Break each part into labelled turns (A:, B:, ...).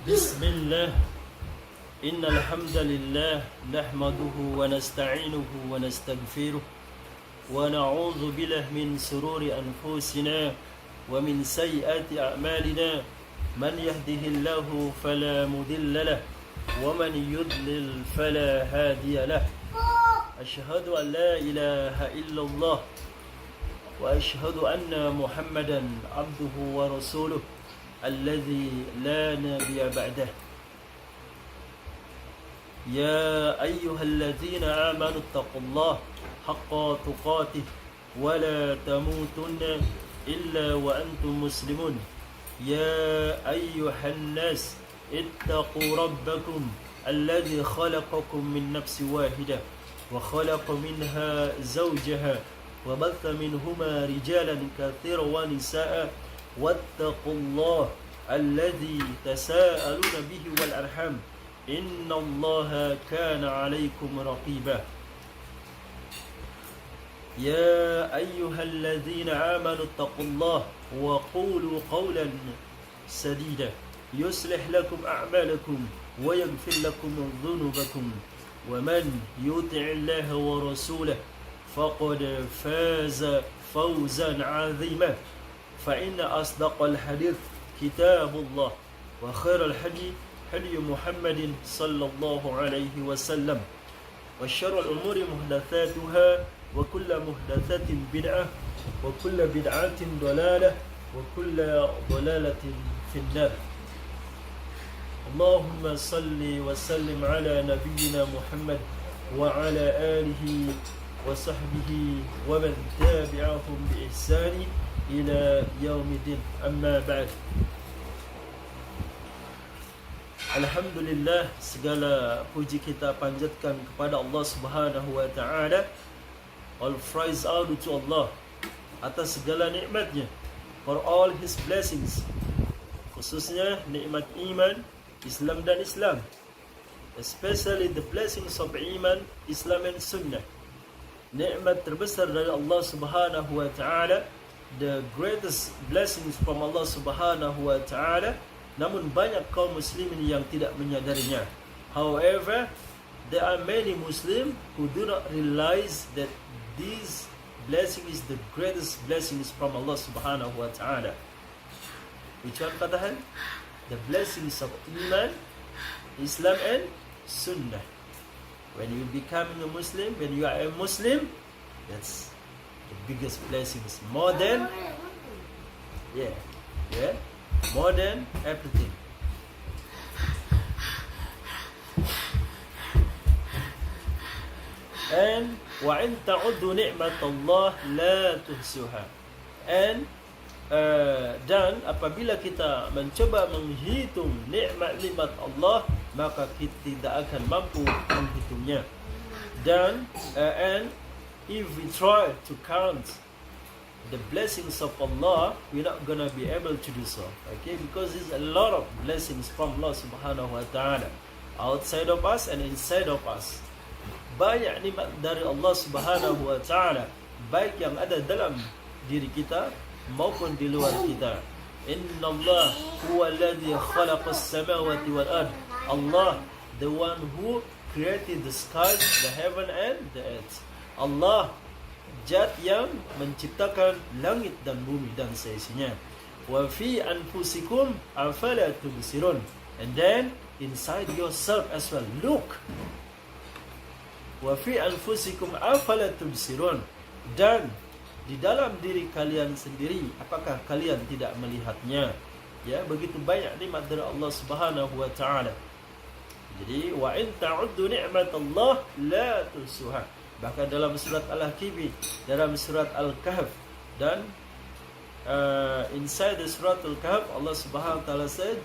A: بسم الله إن الحمد لله نحمده ونستعينه ونستغفره ونعوذ بالله من شرور أنفسنا ومن سيئات أعمالنا من يهده الله فلا مضل له ومن يضلل فلا هادي له أشهد أن لا إله إلا الله وأشهد أن محمدا عبده ورسوله الذي لا نبي بعده يا أيها الذين آمنوا اتقوا الله حق تقاته ولا تموتن إلا وأنتم مسلمون يا أيها الناس اتقوا ربكم الذي خلقكم من نفس واحدة وخلق منها زوجها وبث منهما رجالا كثيرا ونساء واتقوا الله الذي تساءلون به والأرحام إن الله كان عليكم رقيبا يا أيها الذين آمنوا اتقوا الله وقولوا قولا سديدا يصلح لكم أعمالكم ويغفر لكم ذنوبكم ومن يطع الله ورسوله فقد فاز فوزا عظيما فإن أصدق الحديث كتاب الله وخير الحديث هدي محمد صلى الله عليه وسلم وشر الأمور محدثاتها وكل محدثة بدعة وكل بدعة ضلالة وكل ضلالة في النار اللهم صل وسلم على نبينا محمد وعلى آله وصحبه ومن تابعهم بإحسان إلى يوم الدين أما بعد. Alhamdulillah, segala puji kita panjatkan kepada Allah Subhanahu wa taala. All praise are due to Allah atas segala nikmatnya, for all his blessings, khususnya nikmat iman, Islam dan Islam, especially the blessings of iman, Islam and Sunnah. Nikmat terbesar dari Allah Subhanahu wa taala, the greatest blessings from Allah Subhanahu wa taala. Namun banyak kaum muslimin yang tidak menyadarinya. However, there are many Muslim who do not realize that this blessing is the greatest blessings from Allah Subhanahu wa taala. Which one katakan? The blessings of iman, Islam and Sunnah. When you become a Muslim, when you are a Muslim, that's the biggest blessings. More than more than everything. And وَإِن تَعُدُّوا نِعْمَةَ اللَّهِ لَا تُحْصُوهَا. And dan apabila kita mencoba menghitung nikmat-nikmat Allah, maka kita tidak akan mampu menghitungnya. Dan and if we try to count the blessings of Allah, we're not gonna be able to do so. Okay, because there's a lot of blessings from Allah Subhanahu wa taala outside of us and inside of us. Banyak nikmat dari Allah Subhanahu wa taala, baik yang ada dalam diri kita maupun di luar kita. Inna Allah huwa alladhi khalaqa as-samawati wal ard. Allah, the one who created the skies, the heaven and the earth. Allah, Zat yang menciptakan langit dan bumi dan seisinya. Wa fi anfusikum afala tubsirun. And then inside yourself as well, look. Wa fi anfusikum afala tubsirun. Dan di dalam diri kalian sendiri, apakah kalian tidak melihatnya? Ya, begitu banyak nikmat dari Allah Subhanahu wa taala. Jadi wa in ta'uddu ni'matallah la tuhsuha. Bahkan dalam surat Al-Kahfi, dalam surat Al-Kahf, dan inside the surat Al-Kahf, Allah Subhanahu wa taala said,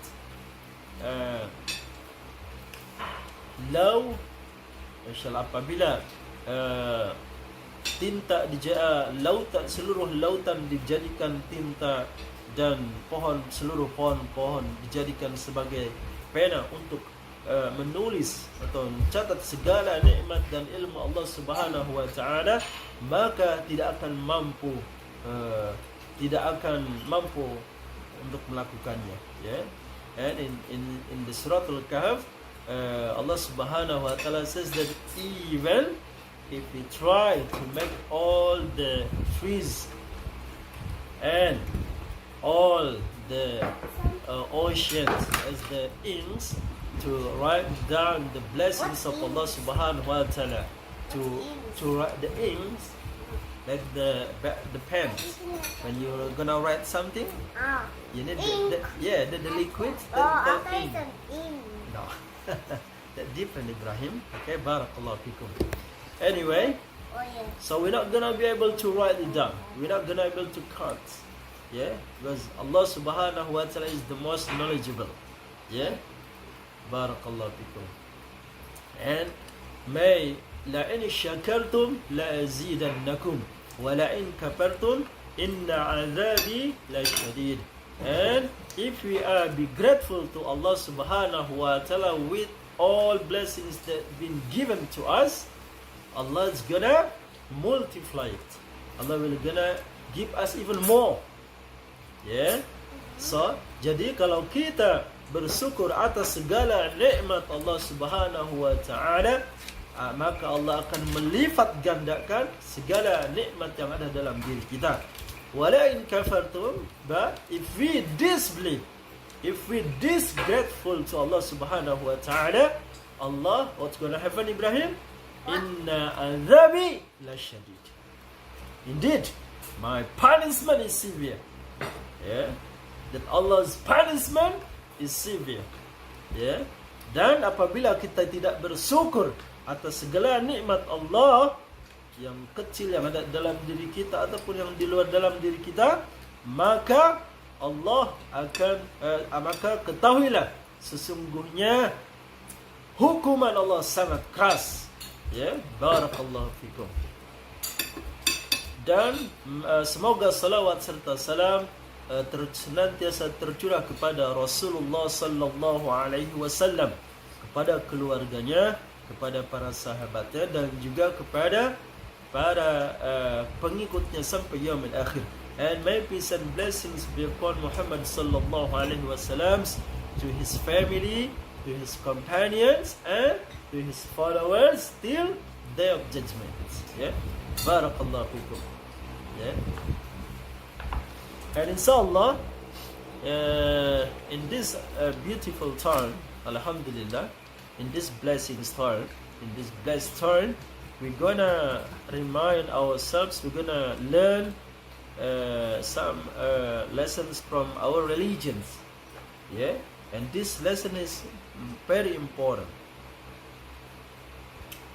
A: apabila tinta lautan, seluruh lautan dijadikan tinta dan seluruh pohon-pohon dijadikan sebagai pena untuk menulis atau mencatat segala nikmat dan ilmu Allah Subhanahu wa taala, maka tidak akan mampu untuk melakukannya, ya. And in the Surah Al-Kahf, Allah Subhanahu wa taala says that even if we try to make all the trees and all the oceans as the inks to write down the blessings of Allah Subhanahu wa taala, to write the inks, like the pen. When you're gonna write something, you need the liquid, the ink. No, that different, Ibrahim. Okay, barakallahu fikum. Anyway, so we're not gonna be able to write it down. We're not gonna be able to count. Yeah, because Allah Subhanahu wa taala is the most knowledgeable. Yeah, barakallahu fikum. And may la in shakartum la azidannakum wa la in kafartum inna azabi la shadid. And if we are be grateful to Allah Subhanahu wa taala with all blessings that been given to us, Allah is gonna multiply it. Allah will gonna give us even more. Yeah. So, jadi kalau kita bersyukur atas segala nikmat Allah Subhanahu wa taala, maka Allah akan melipat gandakan segala nikmat yang ada dalam diri kita. Wala in kafartum, but if we disbelieve, if we disgrateful to Allah Subhanahu wa taala, Allah, what's gonna happen, Ibrahim? Inna azabi lasyadid. Indeed, my punishment is severe. Yeah, that Allah's punishment is severe. Yeah, dan apabila kita tidak bersyukur atas segala nikmat Allah yang kecil yang ada dalam diri kita ataupun yang di luar dalam diri kita, maka Allah akan maka ketahuilah sesungguhnya hukuman Allah sangat keras. Ya, barakallahu fikum. Dan semoga salawat serta salam senantiasa tercurah kepada Rasulullah sallallahu alaihi wasallam, kepada keluarganya, kepada para sahabatnya, dan juga kepada para pengikutnya sampai yaumil akhir. And may peace and blessings be upon Muhammad sallallahu alaihi wasallam, to his family, to his companions, and to his followers till day of judgment. Yeah, barakallahu fikum. Yeah. And inshallah, in this beautiful turn, alhamdulillah, in this blessings turn, in this blessed turn, we're gonna remind ourselves, we're gonna learn some lessons from our religions. Yeah, and this lesson is very important.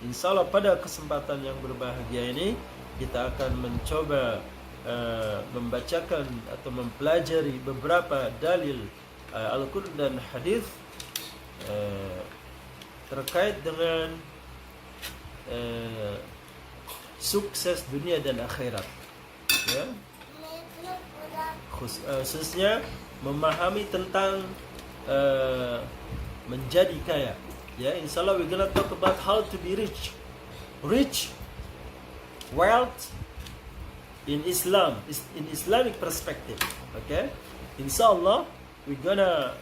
A: Inshallah pada kesempatan yang berbahagia ini, kita akan mencoba membacakan atau mempelajari beberapa dalil Al-Quran dan hadis terkait dengan sukses dunia dan akhirat. Ya. Khususnya memahami tentang menjadi kaya. Ya, insyaallah we're gonna talk about how to be rich. Rich, wealth in Islam, in Islamic perspective. Okay, inshallah we're gonna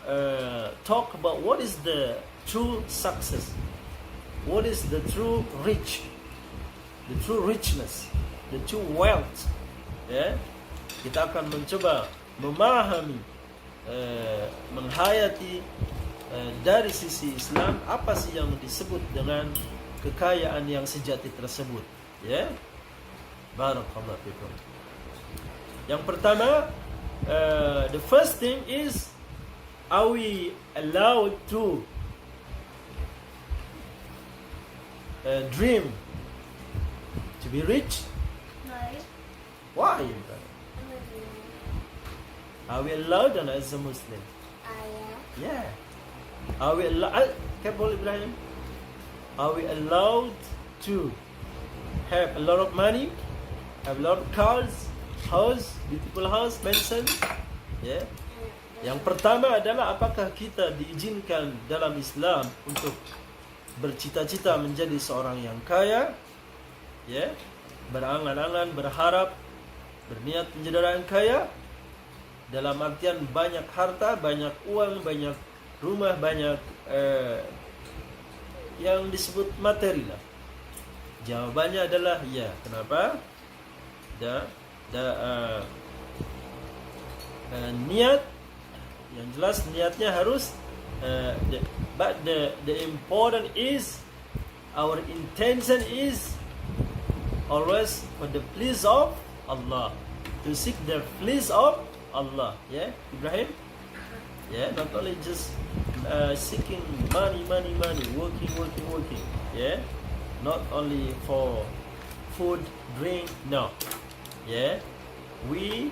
A: talk about what is the true success, what is the true rich, the true richness, the true wealth. Yeah, kita akan mencoba memahami, menghayati dari sisi Islam apa sih yang disebut dengan kekayaan yang sejati tersebut. Ya. Barakallahu fikum. Yang pertama, the first thing is, are we allowed to dream to be rich?
B: No.
A: Why? Are we allowed or not as a Muslim? Yeah. Are we allowed? Careful, Ibrahim. Are we allowed to have a lot of money? Have a lot of cars, house, beautiful house, mansion. Yeah. Yang pertama adalah apakah kita diizinkan dalam Islam untuk bercita-cita menjadi seorang yang kaya? Yeah. Berangan-angan, berharap, berniat menjadi orang yang kaya? dalam artian banyak harta, banyak uang, banyak rumah, banyak yang disebut materi lah? Jawabannya adalah ya. Kenapa? Niat yang jelas, niatnya harus but the important is our intention is always for the please of Allah, to seek the please of Allah. Yeah, Ibrahim. Yeah, not only just seeking money, working. Yeah, not only for food, drink. No. Yeah, we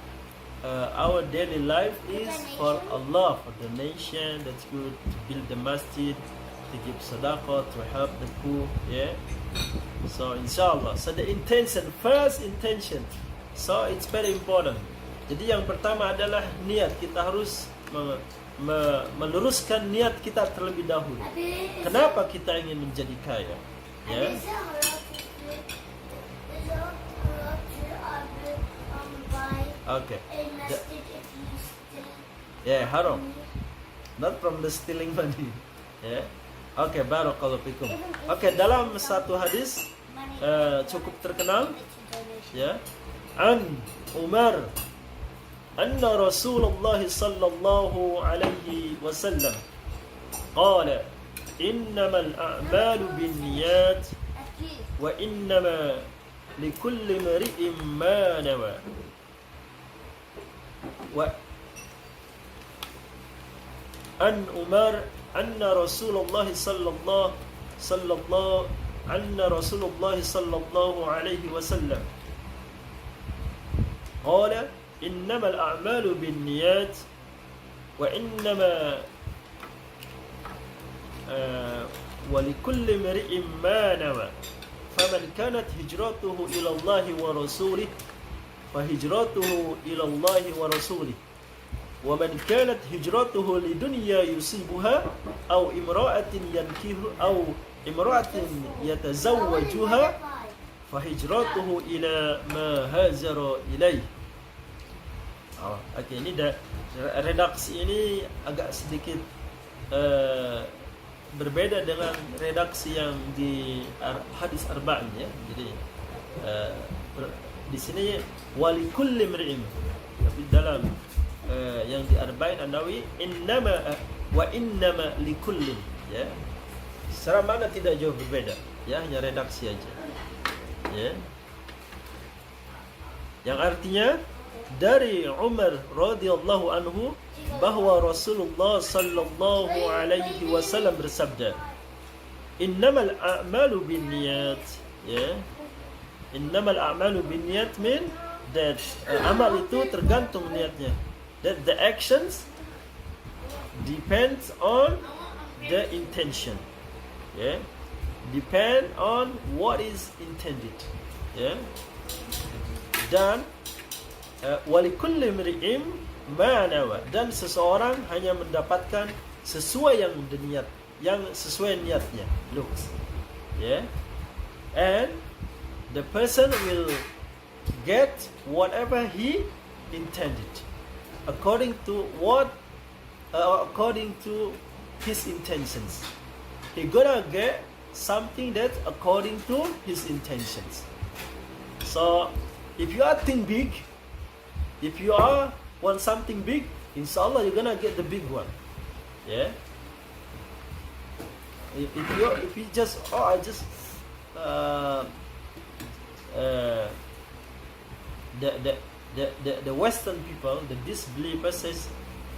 A: our daily life is for Allah, for the nation. That's good. To build the masjid, to give sadaqah, to help the poor. Yeah. So inshallah. So the intention, first intention. So it's very important. Jadi yang pertama adalah niat. Kita harus meluruskan niat kita terlebih dahulu. Kenapa kita ingin menjadi kaya? Ya. Okay. Yeah, haram. Not from the stealing money. Yeah. Okay, barakallahu fikum. Okay, dalam satu hadis cukup terkenal, ya, an Umar anna Rasulullah sallallahu alaihi wasallam qala innamal a'malu binniyat wa innama likulli imri'in ma nawa. An Umar anna Rasulullah sallallahu alaihi wasallam qala innamal a'malu binniyat wa innama wa likulli imri'in ma nawa. Faman kanat hijratuhu ila Allah wa rasulih فهجرته إلى الله ورسوله ومن كانت هجرته لدنيا يصيبها أو امرأة يتزوجها فهجرته إلى ما هاجر إليه. Oke, ini redaksi ini agak sedikit berbeda dengan redaksi yang di hadis arba'in, ya. Jadi di sini walikulli imri'in, tapi dalam yang di arba'in an-Nawawi innama likullin, ya. Secara makna tidak jauh berbeda, ya, hanya redaksi aja, ya. Yang artinya dari Umar radhiyallahu anhu bahwa Rasulullah sallallahu alaihi wasallam bersabda, innamal a'malu binniyat, ya. Innamal a'malu binniyat mean that amal itu tergantung niatnya. That the actions depends on the intention. Yeah. Depend on what is intended. Yeah. Dan walikulli imri'in ma nawa, dan seseorang hanya mendapatkan sesuai yang sesuai niatnya. Looks. Yeah. And the person will get whatever he intended according to his intentions. He gonna get something that according to his intentions. So if you are think big, if you are want something big, inshallah you're gonna get the big one. Yeah. If you just the Western people, the disbelievers says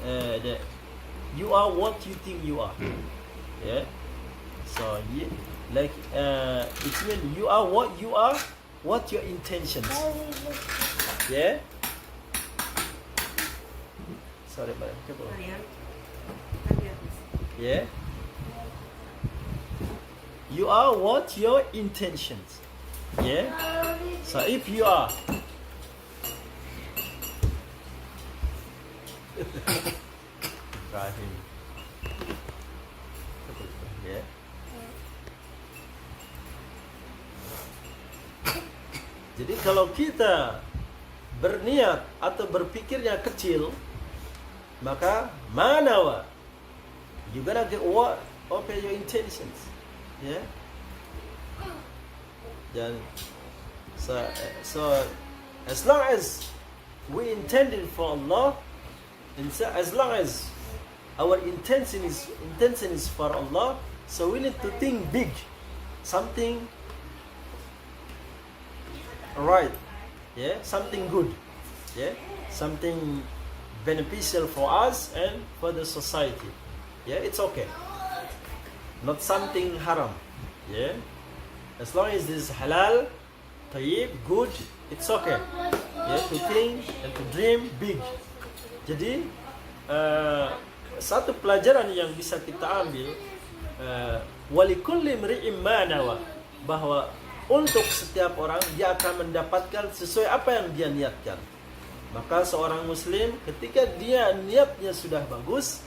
A: that you are what you think you are. Yeah. So like it means you are what you are, what your intentions. Yeah. Sorry, madam. Yeah. You are what your intentions. Yeah. So if you are Ibrahim. Yeah. Jadi kalau kita berniat atau berpikirnya kecil, maka manawa. You gotta get what? Open your intentions. Yeah. Dan so as long as we intended for Allah, and so as long as our intention is for Allah, so we need to think big, something right, yeah, something good, yeah, something beneficial for us and for the society. Yeah, it's okay. Not something haram. Yeah, as long as this is halal, tayyib, good, it's okay. Yeah, to think and to dream big. Jadi satu pelajaran yang bisa kita ambil, walikulli mri'in ma nawa, bahwa untuk setiap orang dia akan mendapatkan sesuai apa yang dia niatkan. Maka seorang muslim ketika dia niatnya sudah bagus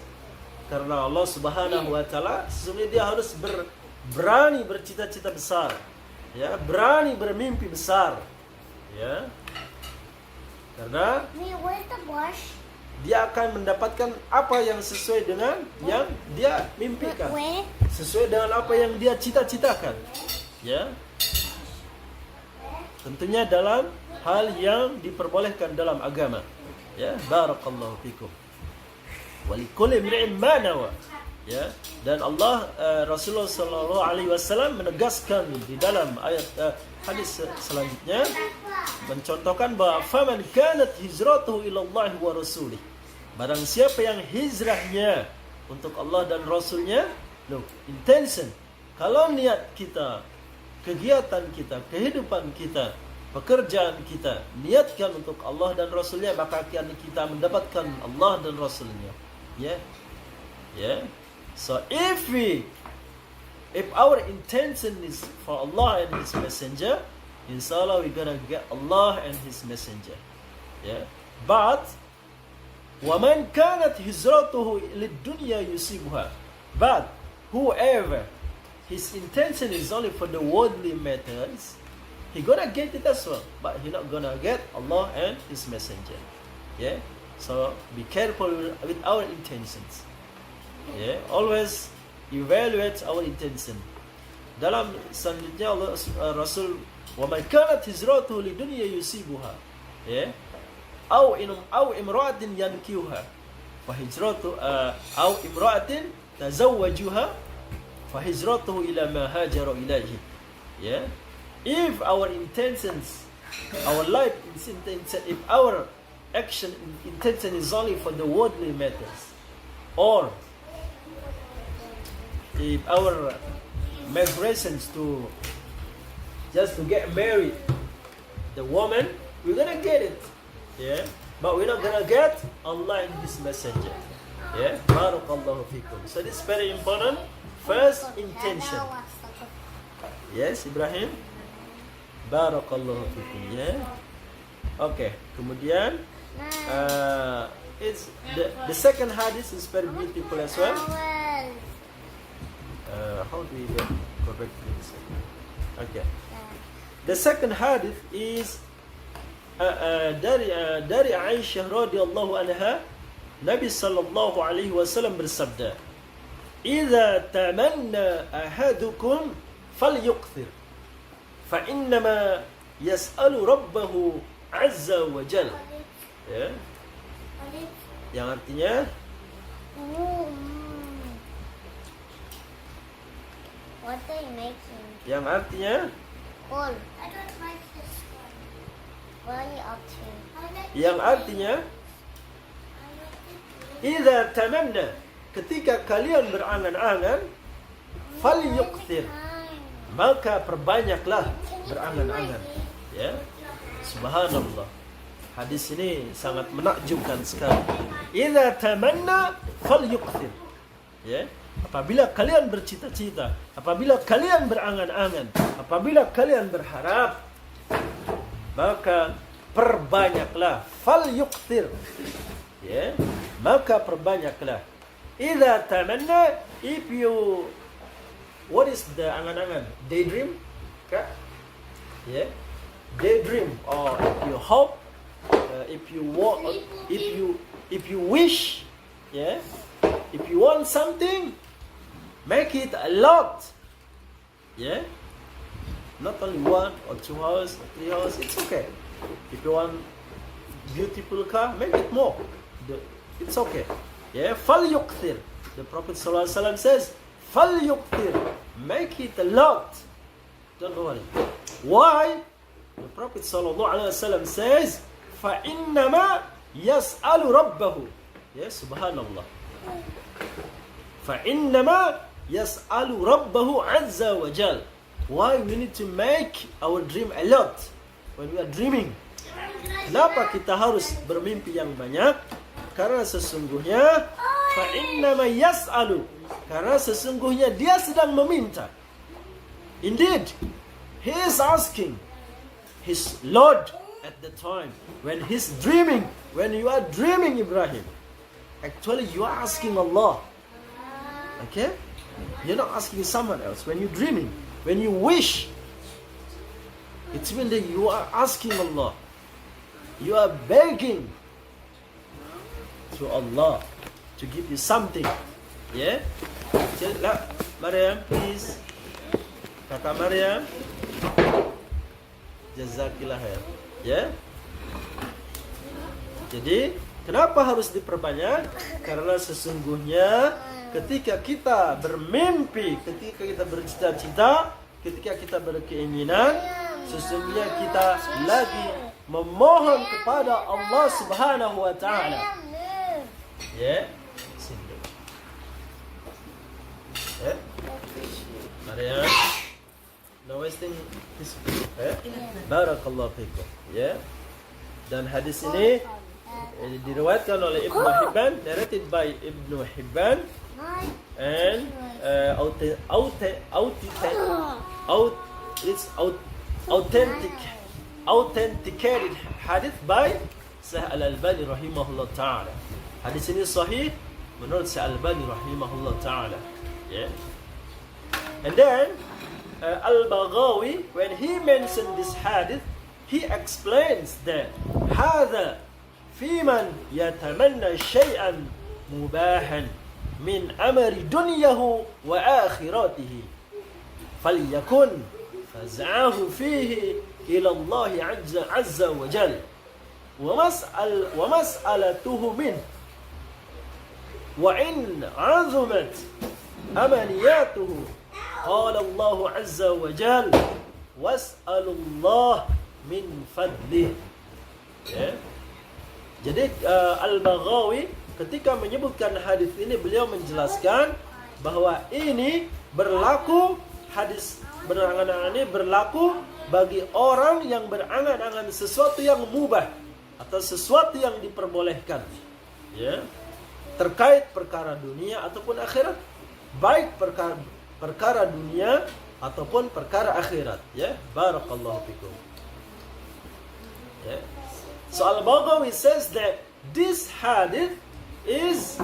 A: karena Allah Subhanahu wa taala, sesungguhnya dia harus berani bercita-cita besar. Ya, berani bermimpi besar. Ya. Karena dia akan mendapatkan apa yang sesuai dengan yang dia mimpikan. Sesuai dengan apa yang dia cita-citakan. Ya. Tentunya dalam hal yang diperbolehkan dalam agama. Ya, barakallahu fikum. Walikulli imri'in ma nawa. Ya, dan Allah Rasulullah sallallahu alaihi wasallam menegaskan di dalam ayat hadis selanjutnya, mencontohkan bahwa faman kanat hijratuhu ila Allah wa rasulih. Barang siapa yang hijrahnya untuk Allah dan Rasulnya, look, intention. Kalau niat kita, kegiatan kita, kehidupan kita, pekerjaan kita niatkan untuk Allah dan Rasulnya, maka akan kita mendapatkan Allah dan Rasulnya. Ya, yeah. So if our intention is for Allah and His Messenger, inshallah we're gonna get Allah and His Messenger. Yeah. But وَمَنْ كَانَتْ هِجْرَتُهُ لِلدُّنْيَا يُصِيبُهَا. But whoever his intention is only for the worldly matters, he gonna get it as well, but he not gonna get Allah and His Messenger. Yeah. So be careful with our intentions. Yeah, always evaluate our intention. Dalam selanjutnya Allah Rasul, wa man kanat hijratuhu lidunya yusibuha, ya, au imra'atin yankihuha, fa hijratu au imra'atin tazawwajuha, fa hijratuhu ila ma hajara ilaihi. Yeah, if our intentions, our life intention, if our action intention is only for the worldly matters, or if our migrations to just to get married the woman, we're gonna get it, yeah, but we're not gonna get Allah and His Messenger. Yeah, barakallahu fikum. So this is very important. First, intention. Yes, Ibrahim, barakallahu fikum. Yeah, okay. Kemudian it's the second hadith is very beautiful as well. How do we get correctly? Okay. The second hadith is dari Aisyah radhiyallahu anha, Nabi sallallahu alaihi wasallam bersabda, "Idza tamanna ahadukum falyuqthir, fa innama yas'alu rabbahu azza wa jalla." Ya. Yang artinya
B: what are you making?
A: Yang artinya
B: Paul. I don't like this one. What are you up to?
A: Yang artinya idza tamanna, ketika kalian berangan-angan, falyuqthir, maka perbanyaklah berangan-angan. Ya. Subhanallah. Hadis ini sangat menakjubkan sekali. Idza tamanna falyuqthir. Ya. Apabila kalian bercita-cita, apabila kalian berangan-angan, apabila kalian berharap, maka perbanyaklah. Falyuqthir. Ya, maka perbanyaklah. Idza tamanna, if you, what is the angan-angan? Daydream? Kah? Ya. Daydream, or if you hope, if you want, if you wish, Yeah. If you want something, make it a lot. Yeah. Not only 1 or 2 hours or 3 hours. It's okay. If you want beautiful car, make it more. It's okay. Yeah. فَلْيُكْثِرْ. The Prophet ﷺ says, فَلْيُكْثِرْ. Make it a lot. Don't worry. Why? The Prophet ﷺ says, فَإِنَّمَا يَسْأَلُ رَبَّهُ. Yes, subhanallah. فَإِنَّمَا يَسْأَلُ رَبَّهُ عَزَّ وَجَلَ. Why we need to make our dream a lot when we are dreaming? Kenapa kita harus bermimpi yang banyak? Karena sesungguhnya فَإِنَّمَا يَسْأَلُ. Karena sesungguhnya dia sedang meminta. Indeed, he is asking his Lord at the time when he's dreaming. When you are dreaming, Ibrahim, actually you are asking Allah. Okay? You're not asking someone else. When you're dreaming, when you wish, it means that you are asking Allah. You are begging to Allah to give you something. Yeah? Maryam, please. Kakak Maryam. Jazakillah khair. Ya? Jadi, kenapa harus diperbanyak? Karena sesungguhnya ketika kita bermimpi, ketika kita bercita-cita, ketika kita berkeinginan, sesungguhnya kita lagi memohon kepada Allah Subhanahu wa taala. Ya? Sini. Ya? Maryam. No wasting his Barakallahu fikum. Ya. Dan hadis ini diriwayatkan oleh Ibnu Hibban, narrated by Ibnu Hibban, and authenticated hadith by Syekh Al-Albani rahimahullah taala. Hadis ini sahih menurut Syekh Al-Albani rahimahullah taala. Yeah. And then Al-Baghawi, when he mentioned this hadith, he explains that هذا في من يتمنى شيئا مباحا من أمر دنياه وآخرته فليكن فزعه فيه إلى الله عز وجل ومسألته منه وإن عظمت أمنياته قال الله عز وجل واسألوا الله من فضله. Yeah. Jadi Al-Baghawi ketika menyebutkan hadis ini, beliau menjelaskan bahwa ini berlaku, hadis berangan-angan ini berlaku bagi orang yang berangan-angan sesuatu yang mubah atau sesuatu yang diperbolehkan, ya, terkait perkara dunia ataupun akhirat, baik perkara dunia ataupun perkara akhirat, ya. Barakallahu fikum. Yeah. So Al-Baghawi says that this hadith is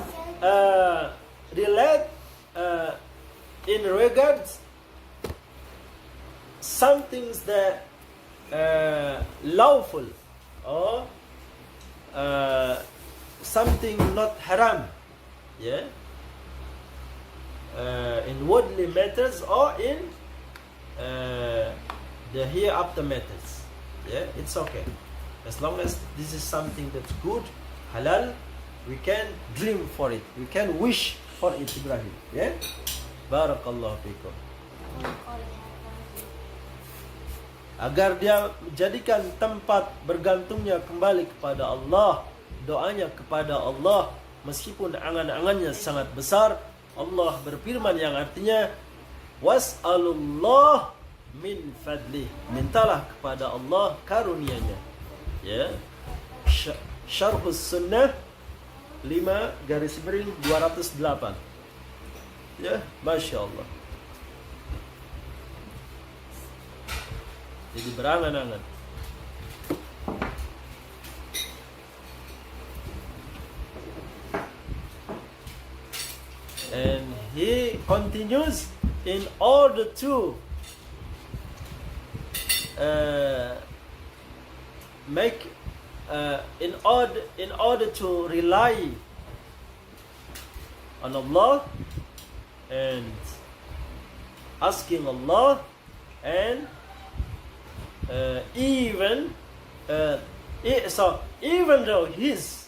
A: related in regards some things that lawful or something not haram, yeah, in worldly matters or in the hereafter matters, yeah, it's okay. As long as this is something that's good, halal, we can dream for it. We can wish for it, Ibrahim. Yeah? Barakallahu fikum. Agar dia menjadikan tempat bergantungnya kembali kepada Allah, doanya kepada Allah, meskipun angan-angannya sangat besar. Allah berfirman yang artinya, was'alullah min fadlih. Mintalah kepada Allah karunia-Nya. Ya, Syarhus Sunnah 5/208. Ya, Masya Allah. Jadi berangan-angan. And he continues, in order to in order to rely on Allah and asking Allah, and even even though his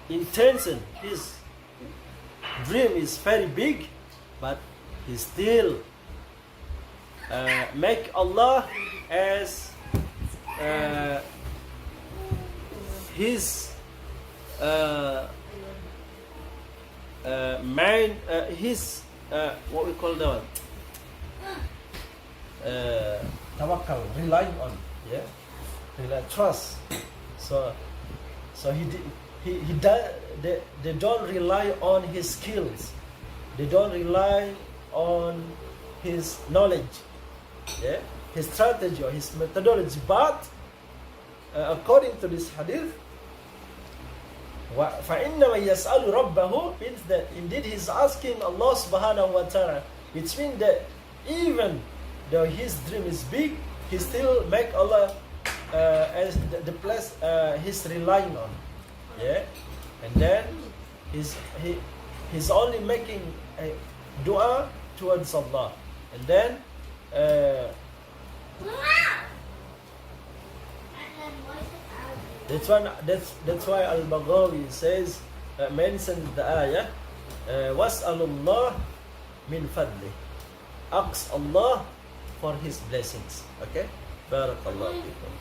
A: intention, his dream is very big, but he still make Allah as his man, his what we call that one, tawakkal, relying on, yeah, trust. So they don't rely on his skills, they don't rely on his knowledge, yeah, his strategy or his methodology, but according to this hadith, فَإِنَّمَا يَسْأَلُ رَبَّهُ means that indeed he's asking Allah subhanahu wa ta'ala, which means that even though his dream is big, he still make Allah as the place he's relying on, yeah, and then he's only making a dua towards Allah, and then that's why Al-Baghawi says, mentions the ayah, was'alullah min fadli, ask Allah for his blessings. Okay, barakallahu fikum.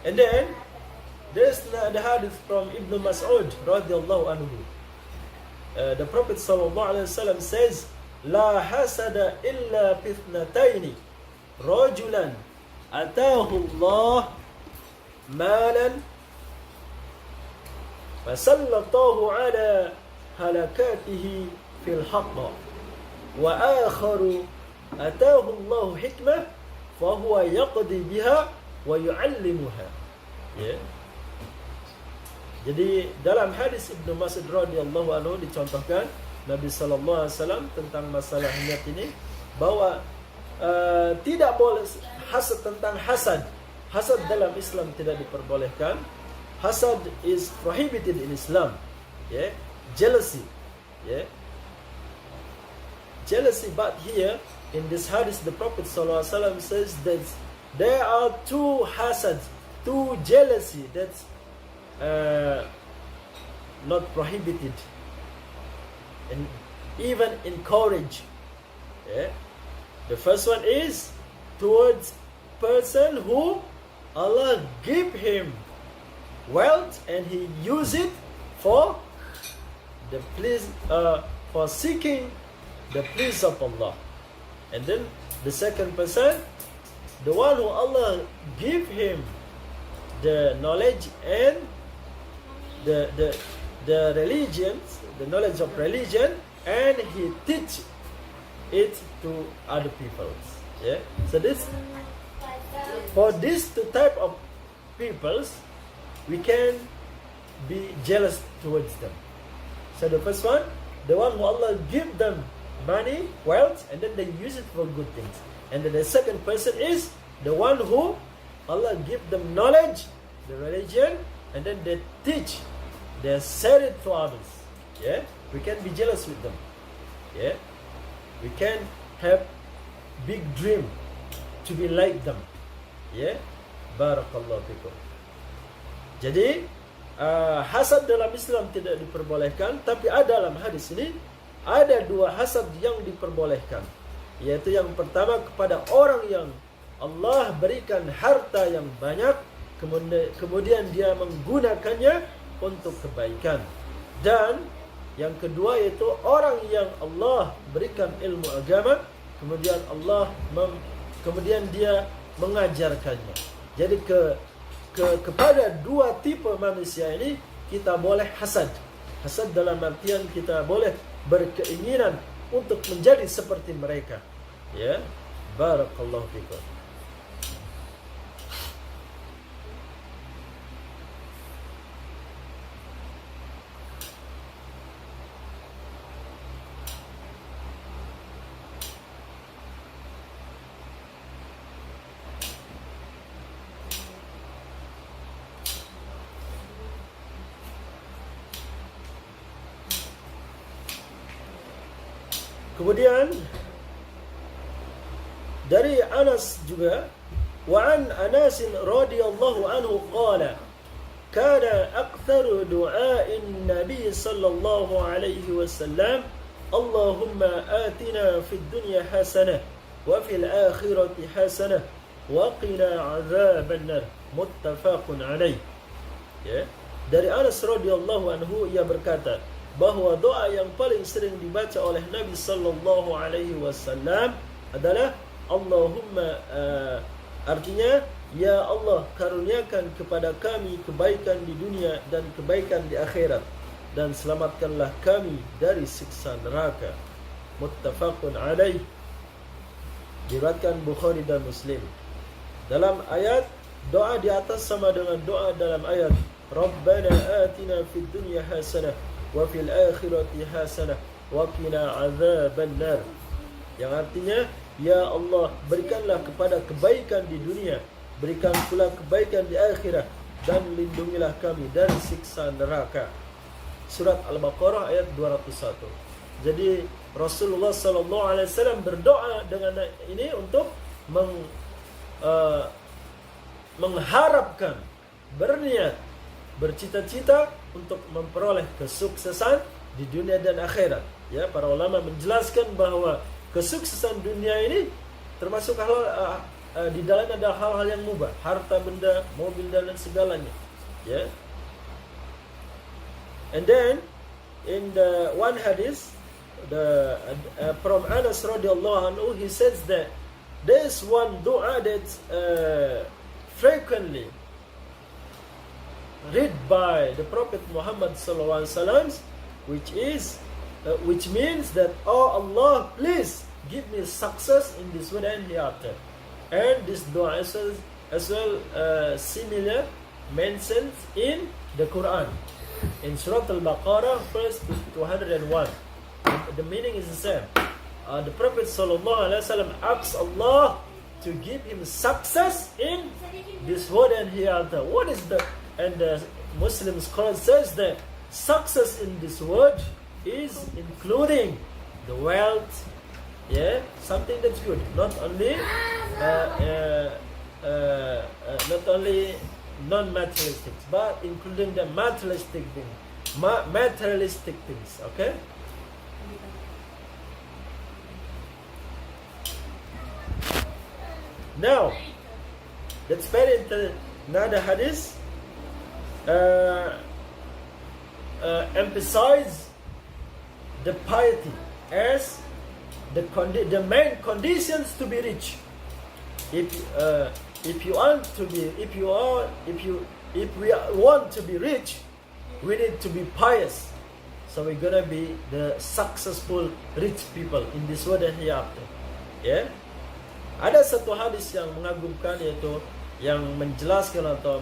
A: And then there's the hadith from Ibn Mas'ud radiyallahu anhu. The Prophet sallallahu alaihi wasallam says, لا حسد إلا في اثنتين رجلا أتاه الله مالا فسلطه على هلكاته في الحق وآخر أتاه الله حكمة فهو يقضي بها ويعلمها, yeah. Jadi dalam hadis Ibnu Mas'ud radhiyallahu anhu dicontohkan Nabi sallallahu alaihi wasallam tentang masalah niat ini, bahwa tidak boleh hasad, tentang hasad. Hasad dalam Islam tidak diperbolehkan. Hasad is prohibited in Islam. Yeah, jealousy. Yeah, jealousy. But here in this hadith, the Prophet sallallahu alaihi wasallam says that there are two hasad, two jealousy that's not prohibited and even encourage. Yeah. The first one is towards person who Allah give him wealth and he use it for the please, for seeking the please of Allah. And then the second person, the one who Allah give him the knowledge and the religions, the knowledge of religion, and he teach it to other people. Yeah. So this, for these two type of peoples, we can be jealous towards them. So the first one, the one who Allah give them money, wealth, and then they use it for good things. And then the second person is the one who Allah give them knowledge, the religion, and then they teach, they share it to others. Yeah, we can be jealous with them. Yeah, we can have big dream to be like them. Yeah, barakallahu fikum. Jadi hasad dalam Islam tidak diperbolehkan, tapi ada dalam hadis ini ada dua hasad yang diperbolehkan, yaitu yang pertama kepada orang yang Allah berikan harta yang banyak, kemudian dia menggunakannya untuk kebaikan. Dan yang kedua yaitu orang yang Allah berikan ilmu agama, kemudian dia mengajarkannya. Jadi kepada dua tipe manusia ini kita boleh hasad. Hasad dalam artian kita boleh berkeinginan untuk menjadi seperti mereka. Ya, barakallahu fikum. Kemudian dari Anas juga, wa an Anas radhiyallahu anhu qala kana aktsaru du'a'in Nabi sallallahu alaihi wasallam Allahumma atina fid dunya hasanah wa fil akhirati hasanah wa qina 'adzaban nar. Muttafaqun alaih. Ya. Dari Anas radhiyallahu anhu, ia berkata bahwa doa yang paling sering dibaca oleh Nabi sallallahu alaihi wasallam adalah Allahumma, artinya ya Allah, karuniakan kepada kami kebaikan di dunia dan kebaikan di akhirat, dan selamatkanlah kami dari siksa neraka. Muttafaqun alaih. Diriwayatkan Bukhari dan Muslim. Dalam ayat, doa di atas sama dengan doa dalam ayat Rabbana atina fid dunya hasanah wa fil akhirati hasanah wa qina 'adzaban nar, yang artinya ya Allah, berikanlah kepada kebaikan di dunia, berikan pula kebaikan di akhirat, dan lindungilah kami dari siksa neraka. Surat Al-Baqarah ayat 201. Jadi Rasulullah sallallahu alaihi wasallam berdoa dengan ini untuk mengharapkan, berniat, bercita-cita untuk memperoleh kesuksesan di dunia dan akhirat. Ya, para ulama menjelaskan bahwa kesuksesan dunia ini termasuk hal di dalamnya ada hal-hal yang mubah, harta benda, mobil dan segalanya. Ya. And then in the one hadith, from Anas radhiyallahu anhu, he says that there is one dua that frequently read by the Prophet Muhammad sallallahu alaihi wasallam, which means that, oh Allah, please give me success in this world and hereafter. And this dua as well similar mentioned in the Quran. In Surah Al-Baqarah, verse 201. The meaning is the same. The Prophet sallallahu alaihi wasallam asks Allah to give him success in this world and hereafter. What is the, and the Muslim scholar says that success in this world is including the wealth, yeah, something that's good, not only non-materialistic, but including the materialistic things. Okay. Now, let's spell into another hadith. Emphasize the piety as the main conditions to be rich. If we want to be rich, we need to be pious. So we're gonna be the successful rich people in this world and hereafter. Yeah. Ada satu hadis yang mengagumkan, yaitu yang menjelaskan atau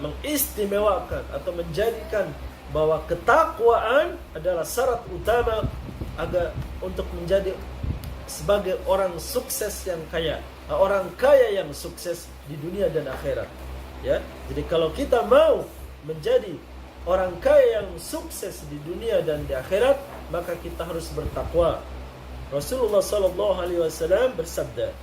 A: mengistimewakan atau menjadikan bahwa ketakwaan adalah syarat utama agar untuk menjadi sebagai orang sukses yang kaya, orang kaya yang sukses di dunia dan akhirat. Ya, jadi kalau kita mau menjadi orang kaya yang sukses di dunia dan di akhirat, maka kita harus bertakwa. Rasulullah sallallahu alaihi wasallam bersabda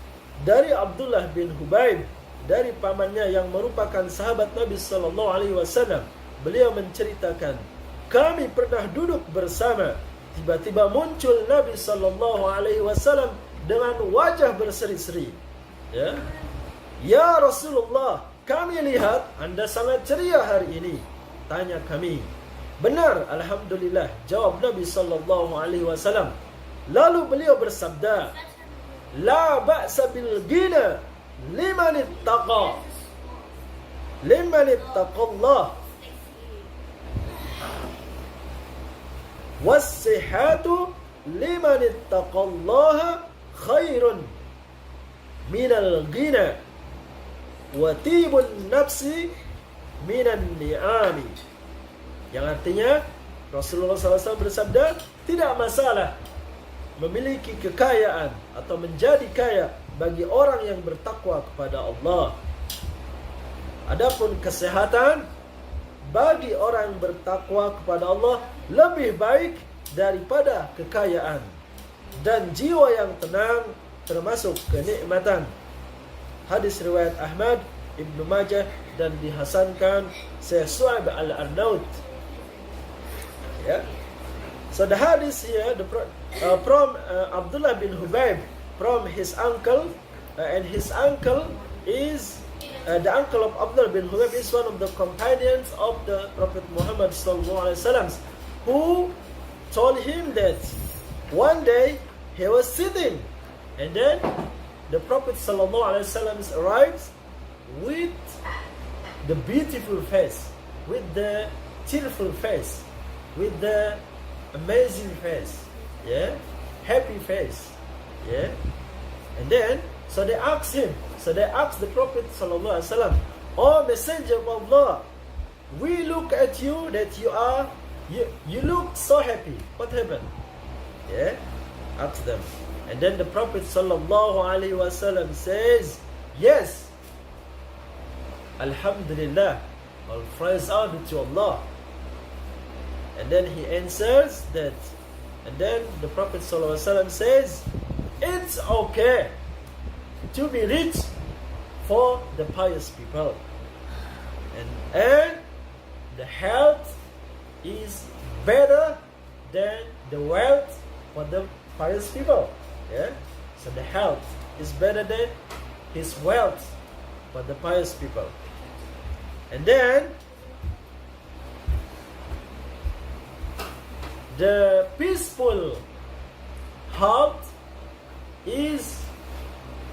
A: dari Abdullah bin Hubayb, dari pamannya yang merupakan sahabat Nabi sallallahu alaihi wasallam, beliau menceritakan, kami pernah duduk bersama, tiba-tiba muncul Nabi sallallahu alaihi wasallam dengan wajah berseri-seri. Ya Rasulullah, kami lihat Anda sangat ceria hari ini. Tanya kami. Benar, alhamdulillah, jawab Nabi sallallahu alaihi wasallam. Lalu beliau bersabda, la ba'sa bil ghina liman ittaqallah was-sihhatu liman ittaqallaha khairun minal ghina wa tibun nafsi minan ni'ami. Yang artinya Rasulullah SAW bersabda, tidak masalah memiliki kekayaan atau menjadi kaya bagi orang yang bertakwa kepada Allah. Adapun kesehatan bagi orang yang bertakwa kepada Allah lebih baik daripada kekayaan. dan jiwa yang tenang termasuk kenikmatan. Hadis riwayat Ahmad, Ibnu Majah dan dihasankan Syekh Shu'aib Al-Arnaut. Yeah. So the hadith here from Abdullah bin Hubayb from his uncle, and his uncle is the uncle of Abdullah bin Hubayb is one of the companions of the Prophet Muhammad sallallahu alaihi wasallam, who told him that one day he was sitting and then the Prophet sallallahu alaihi wasallam arrives with the beautiful face, with the cheerful face, with the amazing face, yeah, happy face, yeah. And then, so they asked the Prophet sallallahu alaihi wasallam, "Oh Messenger of Allah, we look at you that you look so happy. What happened?" Yeah, ask them. And then the Prophet sallallahu alaihi wasallam says, "Yes, Alhamdulillah, all praise are to Allah." And then he answers that, and then the Prophet ﷺ says, it's okay to be rich for the pious people, and the health is better than the wealth for the pious people. Yeah, so the health is better than his wealth for the pious people. And then the peaceful heart is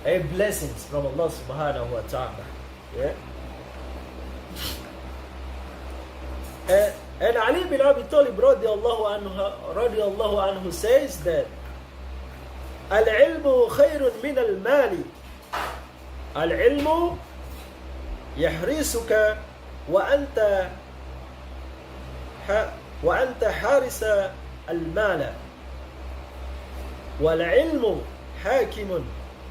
A: a blessing from Allah subhanahu wa ta'ala. Yeah? And Ali bin Abi Talib radiallahu anhu says that al-ilmu khairun min al-mali. Al-ilmu yahrisuka wa anta حارس المال والعلم حاكم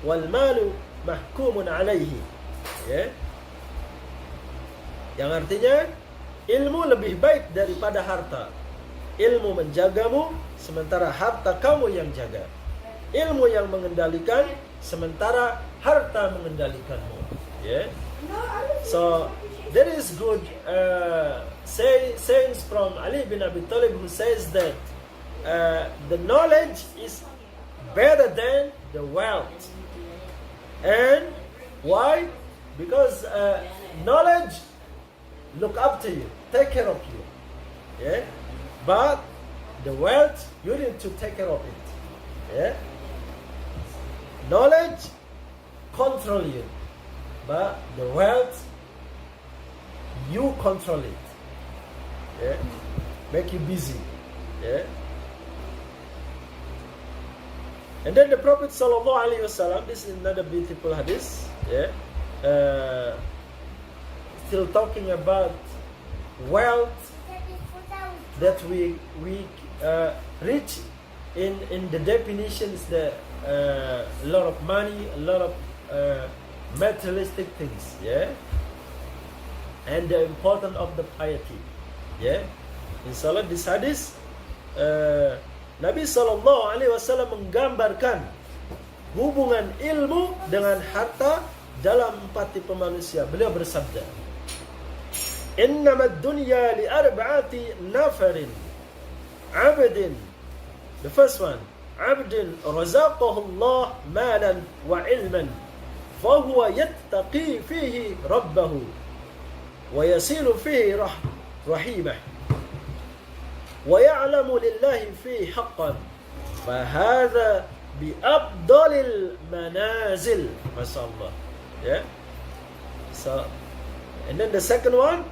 A: والمال محكوم عليه. Ya. Yang artinya ilmu lebih baik daripada harta. Ilmu menjagamu sementara harta kamu yang jaga. Ilmu yang mengendalikan sementara harta mengendalikanmu. Ya. So there is good sayings from Ali bin Abi Talib, who says that the knowledge is better than the wealth. And why? Because knowledge look up to you, take care of you. Yeah? But the wealth, you need to take care of it. Yeah? Knowledge control you, but the wealth, you control it. Yeah? Make you busy. Yeah? And then the Prophet sallallahu alaihi wasallam, this is another beautiful hadith. Yeah? Still talking about wealth that we reach in the definitions that a lot of money, a lot of materialistic things. Yeah? And the importance of the piety. Ya, Insya Allah di hadis Nabi Sallallahu Alaihi Wasallam menggambarkan hubungan ilmu dengan harta dalam 4 tipe manusia. Beliau bersabda, "Innamad dunya li arba'ati nafarin, abdin." The first one, abdin razaqahu Allah malan wa ilman, fahuwa yattaqi fihi rabbahu wa yasilu fihi رحيمة ويعلم لله فيه حقا فهذا بأفضل المنازل. ما شاء الله. Yeah. So, and then the second one,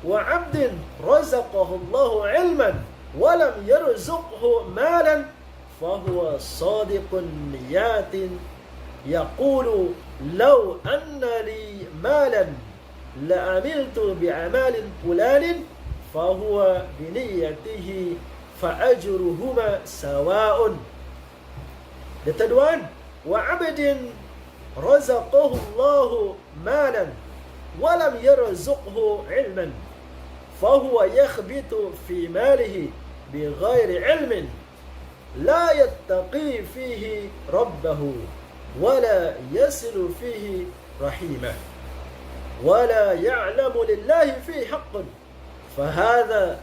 A: وعبد رزقه الله علما ولم يرزقه مالا فهو صادق النيات يقول لو أن لي مالا لعملت بعمال فلان فهو بنيته فأجرهما سواء. The third one, وعبد رزقه الله مالا ولم يرزقه علما فهو يخبط في ماله بغير علم لا يتقي فيه ربه ولا يصل فيه رحيمه ولا يعلم لله فيه حق فهذا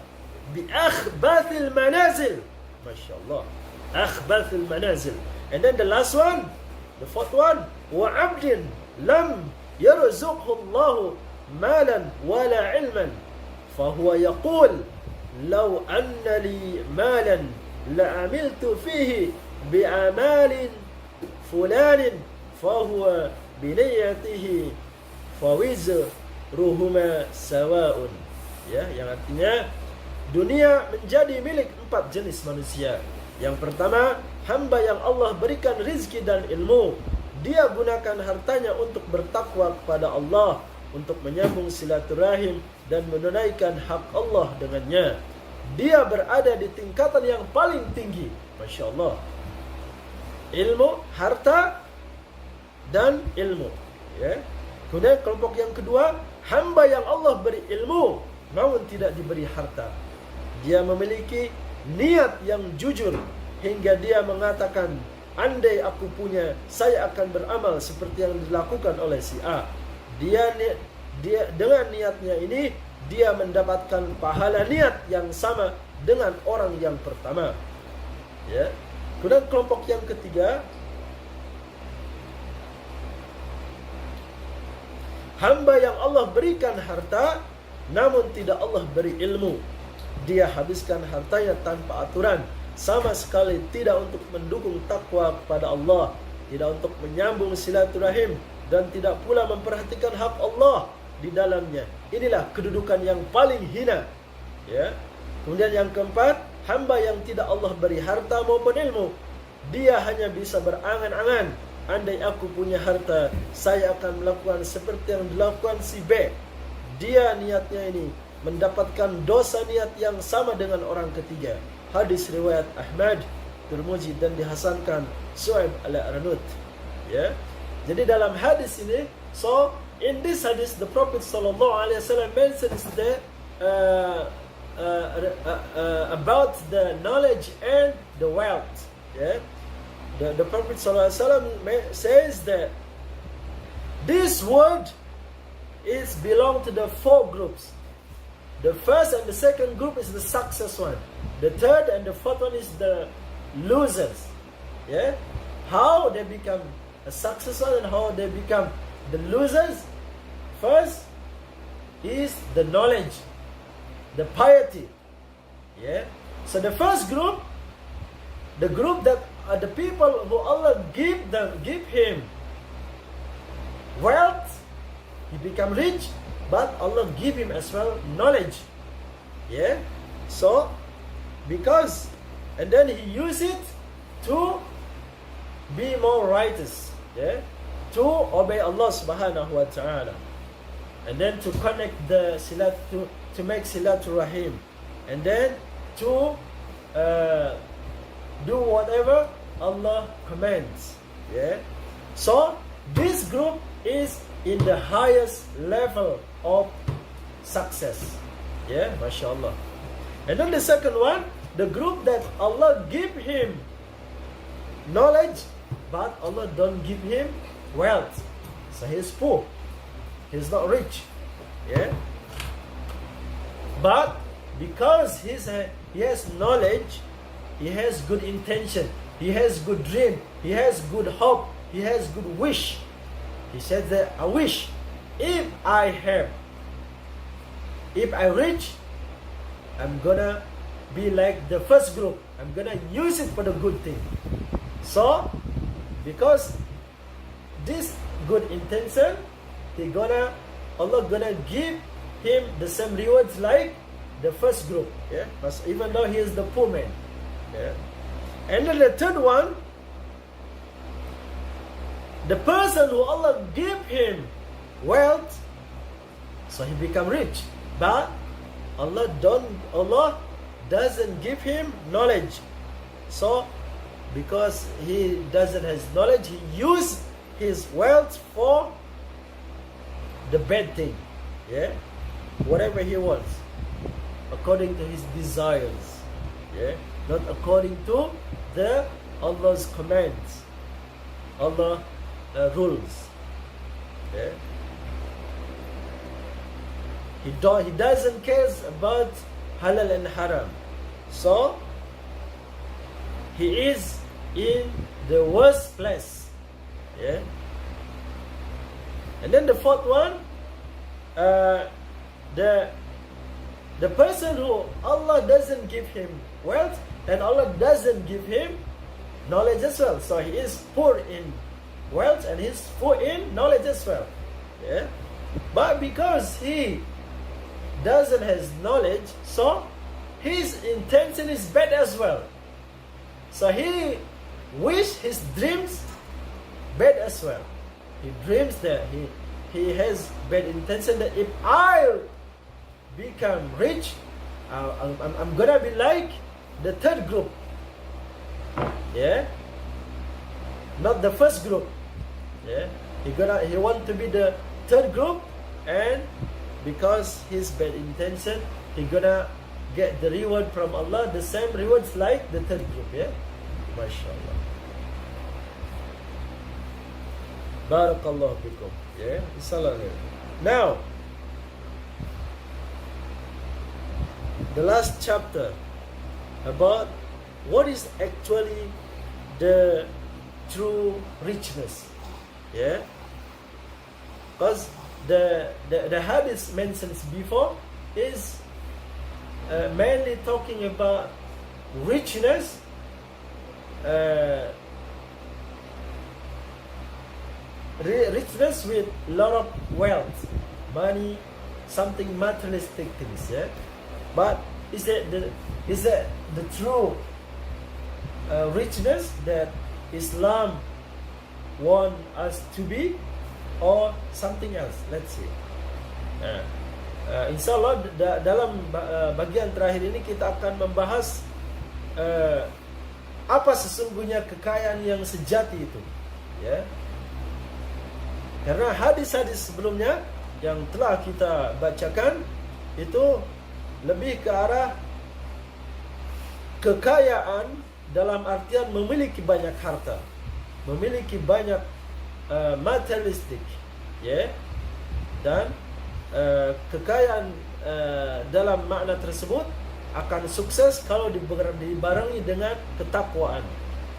A: بأخبث المنازل. Masya Allah, أخبث المنازل. And then the last one, the fourth one, وعبد لم يرزقه الله مالا ولا علما فهو يقول لو أن لي مالا لعملت فيه بأعمال فلان فهو بنيته فوزرهما سواء. Ya, yang artinya dunia menjadi milik 4 jenis manusia. Yang pertama, hamba yang Allah berikan rizki dan ilmu. Dia gunakan hartanya untuk bertakwa kepada Allah, untuk menyambung silaturahim dan menunaikan hak Allah dengannya. Dia berada di tingkatan yang paling tinggi. Masya Allah. Ilmu, harta, dan ilmu. Ya. Kemudian kelompok yang kedua, hamba yang Allah beri ilmu, namun tidak diberi harta. Dia memiliki niat yang jujur, hingga dia mengatakan, andai aku punya, saya akan beramal seperti yang dilakukan oleh si A. Dia dengan niatnya ini, dia mendapatkan pahala niat yang sama dengan orang yang pertama. Ya. Kemudian kelompok yang ketiga, hamba yang Allah berikan harta, namun tidak Allah beri ilmu. Dia habiskan hartanya tanpa aturan, sama sekali tidak untuk mendukung takwa kepada Allah, tidak untuk menyambung silaturahim, dan tidak pula memperhatikan hak Allah di dalamnya. Inilah kedudukan yang paling hina. Ya. Kemudian yang keempat, hamba yang tidak Allah beri harta maupun ilmu. Dia hanya bisa berangan-angan, andai aku punya harta, saya akan melakukan seperti yang dilakukan si B. Dia niatnya ini mendapatkan dosa niat yang sama dengan orang ketiga. Hadis riwayat Ahmad, Tirmizi, dan dihasankan Su'aib al-Arnut. Ya. Jadi dalam hadis ini, so in this hadis the Prophet sallallahu alaihi wasallam mentions the about the knowledge and the wealth. Yeah. The Prophet sallallahu alaihi wasallam says that this word is belong to the 4 groups. The first and the second group is the success one. The third and the fourth one is the losers. Yeah. How they become a success one and how they become the losers? First is the knowledge, the piety. Yeah. So the first group, the group that are the people who Allah give him wealth, he become rich, but Allah give him as well knowledge. Yeah. So because, and then he use it to be more righteous. Yeah. To obey Allah subhanahu wa ta'ala. And then to connect the silat, to make silatul rahim. And then to do whatever Allah commands. Yeah. So this group is in the highest level of success. Yeah, mashallah. And then the second one, the group that Allah give him knowledge, but Allah don't give him wealth. So he's poor. He's not rich. Yeah. But because he has knowledge, he has good intention, he has good dream, he has good hope, he has good wish. He said that I wish if I rich, I'm gonna be like the first group. I'm gonna use it for the good thing. So, because this good intention, Allah gonna give him the same rewards like the first group. Yeah, but even though he is the poor man. Yeah. And then the third one, the person who Allah give him wealth, so he become rich, but Allah doesn't give him knowledge. So because he doesn't have knowledge, he use his wealth for the bad thing. Yeah, whatever he wants, according to his desires. Yeah, not according to the Allah's commands, Allah rules. Yeah. He doesn't care about halal and haram. So he is in the worst place. Yeah. And then the fourth one, the person who Allah doesn't give him wealth, and Allah doesn't give him knowledge as well. So he is poor in wealth and he's poor in knowledge as well. Yeah. But because he doesn't has knowledge, so his intention is bad as well. So he wish his dreams bad as well. He dreams that he has bad intention that if I become rich, I'm gonna be like the third group. Yeah, not the first group. Yeah, he want to be the third group, and because his bad intention, he gonna get the reward from Allah, the same rewards like the third group. Yeah, mashallah. Barakallahu fikum. Yeah, inshallah. Now, the last chapter about what is actually the true richness. Yeah, because the hadith mentioned before is mainly talking about richness, richness with a lot of wealth, money, something materialistic things. Yeah, but is that the true richness that Islam want us to be, or something else? Let's see. Insyaallah dalam bagian terakhir ini kita akan membahas apa sesungguhnya kekayaan yang sejati itu. Ya. Karena hadis-hadis sebelumnya yang telah kita bacakan itu lebih ke arah kekayaan dalam artian memiliki banyak harta, memiliki banyak materialistik, ya, dan kekayaan dalam makna tersebut akan sukses kalau dibarengi dengan ketakwaan,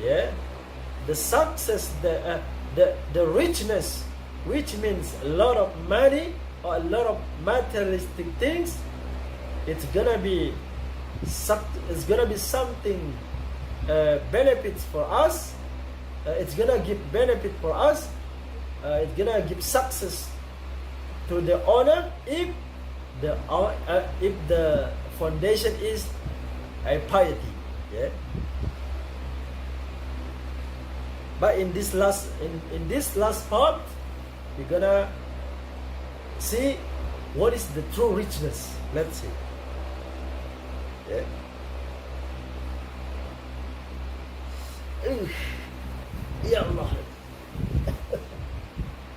A: ya. The success, the richness, which means a lot of money or a lot of materialistic things, it's gonna be something benefits for us. It's gonna give benefit for us. It's gonna give success to the owner if the foundation is a piety. Yeah. But in this last part, we're gonna see what is the true richness. Let's see. Yeah. Ya Allah.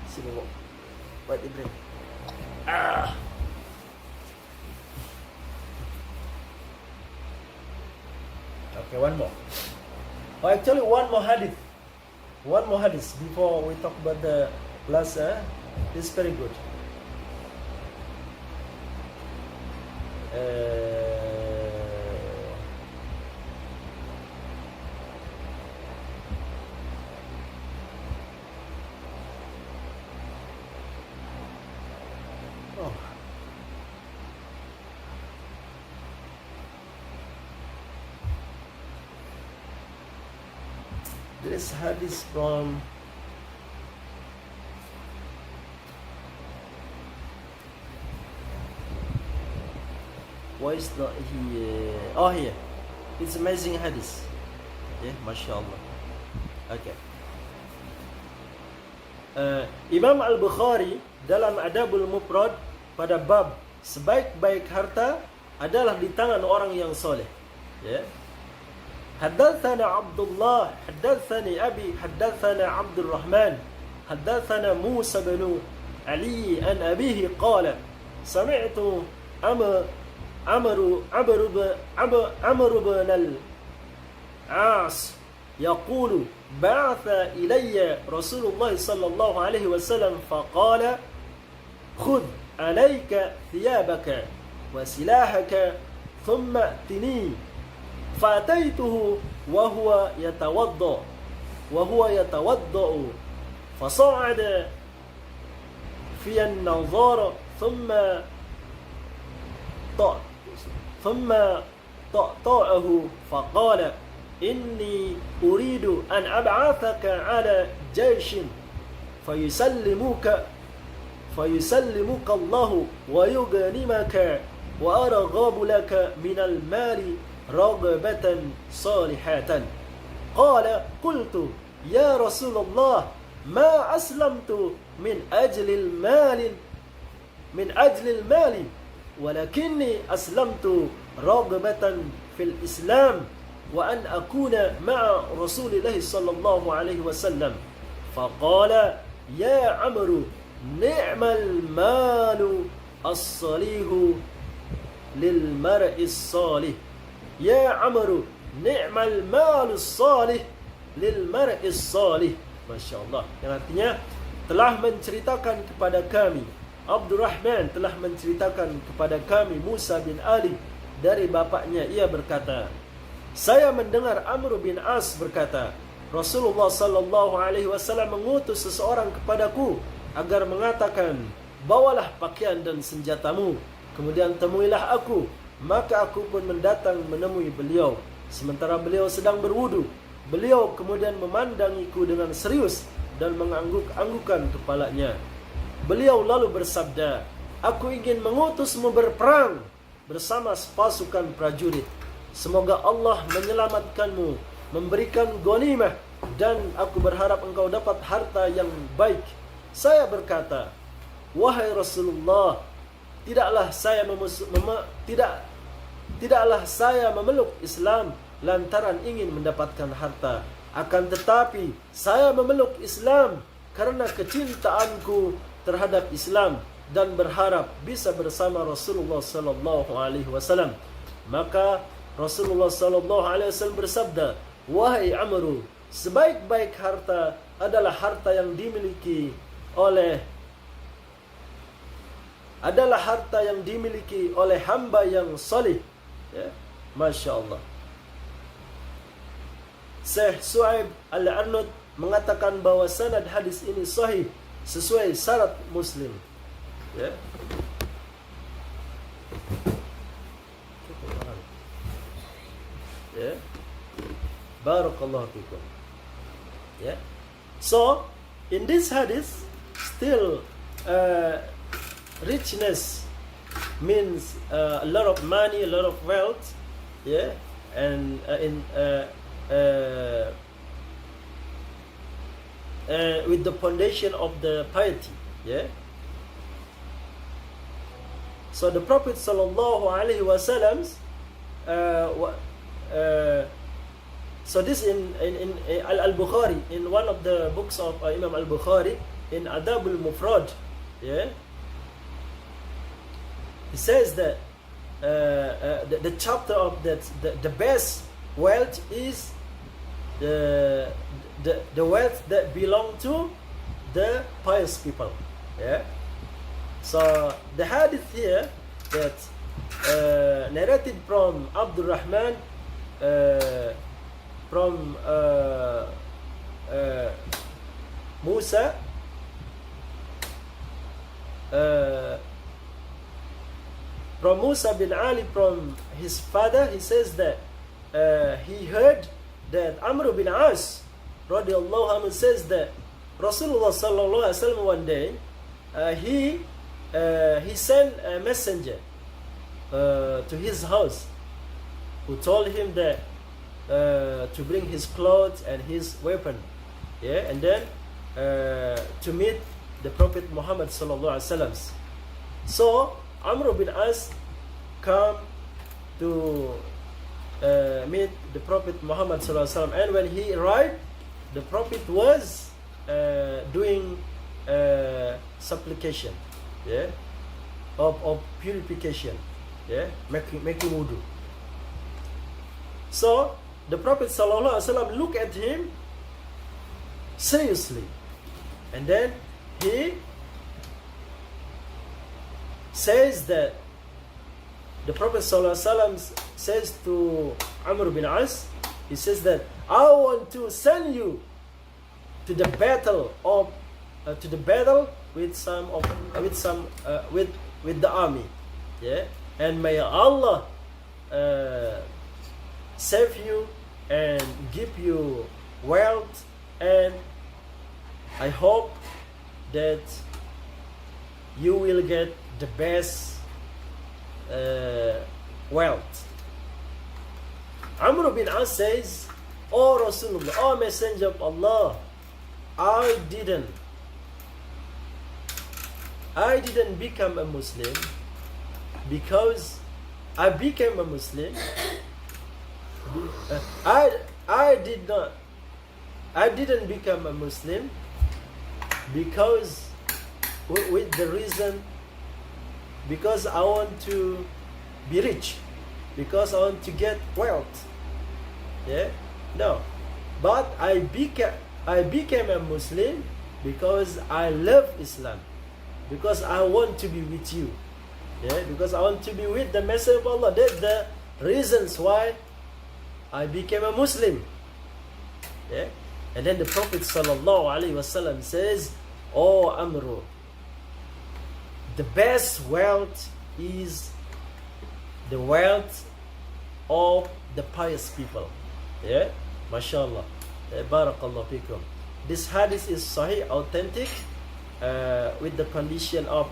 A: Sini mau buat Ibrahim. Okay, one more. Oh, actually, one more hadith. One more hadith before we talk about the last. It's very good. This hadith from why is not here? Oh, here. It's amazing hadith. Yeah, mashallah. Okay. Imam Al-Bukhari dalam Adabul Mufrad pada bab sebaik-baik harta adalah di tangan orang yang soleh. Ya. حدثنا عبد الله حدثني أبي حدثنا عبد الرحمن حدثنا موسى بن علي عن أبيه قال سمعت عمرو بن العاص يقول بعث إلي رسول الله صلى الله عليه وسلم فقال خذ عليك ثيابك وسلاحك ثم ائتني فأتيته وهو يتوضأ فصعد في النظار ثم طأطأه فقال إني أريد أن أبعثك على جيش فيسلمك الله ويغنمك وأرغب لك من المال رغبة صالحة قال قلت يا رسول الله ما أسلمت من أجل المال ولكني أسلمت رغبة في الإسلام وأن أكون مع رسول الله صلى الله عليه وسلم فقال يا عمرو نعم المال الصالح للمرء الصالح يا عمرو نعم المال الصالح للمرء الصالح. Masya Allah, yang artinya telah menceritakan kepada kami, Abdurrahman telah menceritakan kepada kami Musa bin Ali dari bapaknya, ia berkata, saya mendengar Amr bin As berkata, Rasulullah sallallahu alaihi wasallam mengutus seseorang kepadaku agar mengatakan, bawalah pakaian dan senjatamu, kemudian temuilah aku. Maka aku pun mendatang menemui beliau, sementara beliau sedang berwudu. Beliau kemudian memandangiku dengan serius dan mengangguk-anggukan kepalanya. Beliau lalu bersabda, aku ingin mengutusmu berperang bersama pasukan prajurit. Semoga Allah menyelamatkanmu, memberikan ghanimah, dan aku berharap engkau dapat harta yang baik. Saya berkata, wahai Rasulullah, tidaklah saya memeluk Islam lantaran ingin mendapatkan harta. Akan tetapi saya memeluk Islam karena kecintaanku terhadap Islam dan berharap bisa bersama Rasulullah sallallahu alaihi wasallam. Maka Rasulullah sallallahu alaihi wasallam bersabda, wahai Amru, sebaik-baik harta adalah harta yang dimiliki oleh hamba yang salih. Ya, Masya Allah. Syekh Su'aib Al-Arnud mengatakan bahwa sanad hadis ini sahih sesuai syarat Muslim. Ya. Ya. Barakallahu fikum. Ya. So, in this hadith still richness means a lot of money, a lot of wealth, yeah, and with the foundation of the piety, yeah. So the Prophet sallallahu alaihi wasallam, so this in Al-Bukhari, in one of the books of Imam Al-Bukhari, in Adab al-Mufrad, yeah, he says that the chapter of that the best wealth is the wealth that belong to the pious people. Yeah. So the hadith here that narrated from Abdurrahman from Musa from Musa bin Ali from his father, he says that he heard that Amr bin As radiyallahu anhu says that Rasulullah sallallahu alaihi wasallam one day he sent a messenger to his house who told him that to bring his clothes and his weapon, yeah, and then to meet the Prophet Muhammad sallallahu alaihi wasallam. So Amr bin As come to meet the Prophet Muhammad sallallahu alaihi wasallam, and when he arrived, the Prophet was doing supplication, yeah, of purification, yeah, making wudu. So the Prophet sallallahu alaihi wasallam looked at him seriously, and then he says that the Prophet sallallahu alaihi wasallam says to Amr bin As, he says that I want to send you to the battle of with the army, yeah, and may Allah save you and give you wealth, and I hope that you will get the best wealth. Amr bin As says, "Oh Rasulullah, oh Messenger of Allah, I didn't become a Muslim because I became a Muslim. I didn't become a Muslim because with the reason because I want to be rich, because I want to get wealth. Yeah, no, but I became a Muslim because I love Islam, because I want to be with you, yeah, because I want to be with the Messenger of Allah. That's the reasons why I became a Muslim, yeah." And then the Prophet sallallahu alaihi wasallam says, "Oh Amru, the best wealth is the wealth of the pious people." Yeah, mashallah. Barakallahu fikum. This hadith is sahih, authentic, with the condition of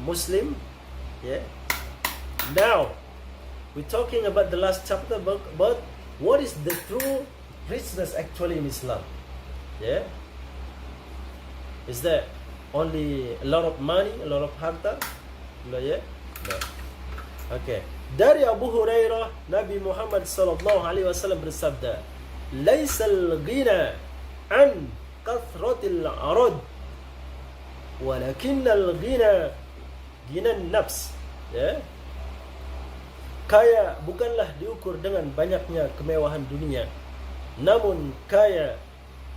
A: Muslim. Yeah. Now, we're talking about the last chapter, but what is the true richness actually in Islam? Yeah. Is there only a lot of money, a lot of harta? No, yeah? No. Okay. Dari Abu Hurairah, Nabi Muhammad sallallahu alaihi wasallam bersabda, "Laisal ghina an kathratil arad, walakinnal ghina ghinan nafs." Ya. Kaya bukanlah diukur dengan banyaknya kemewahan dunia, namun kaya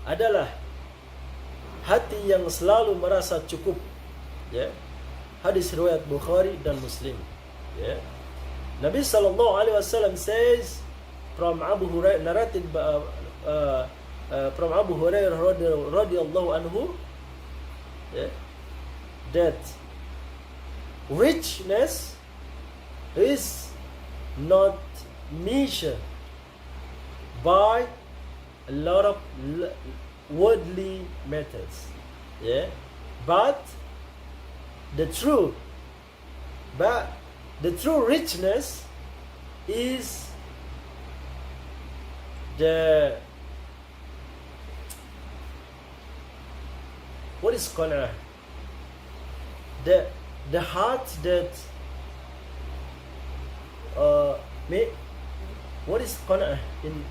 A: adalah hati yang selalu merasa cukup. Ya. Hadis riwayat Bukhari dan Muslim. Ya. Nabi sallallahu alaihi wasallam says from Abu Hurairah, narrated from Abu Hurairah radhiyallahu anhu, yeah, that richness is not measured by a lot of worldly matters, yeah, but the true richness is the what is qana'ah? The heart that what is qana'ah in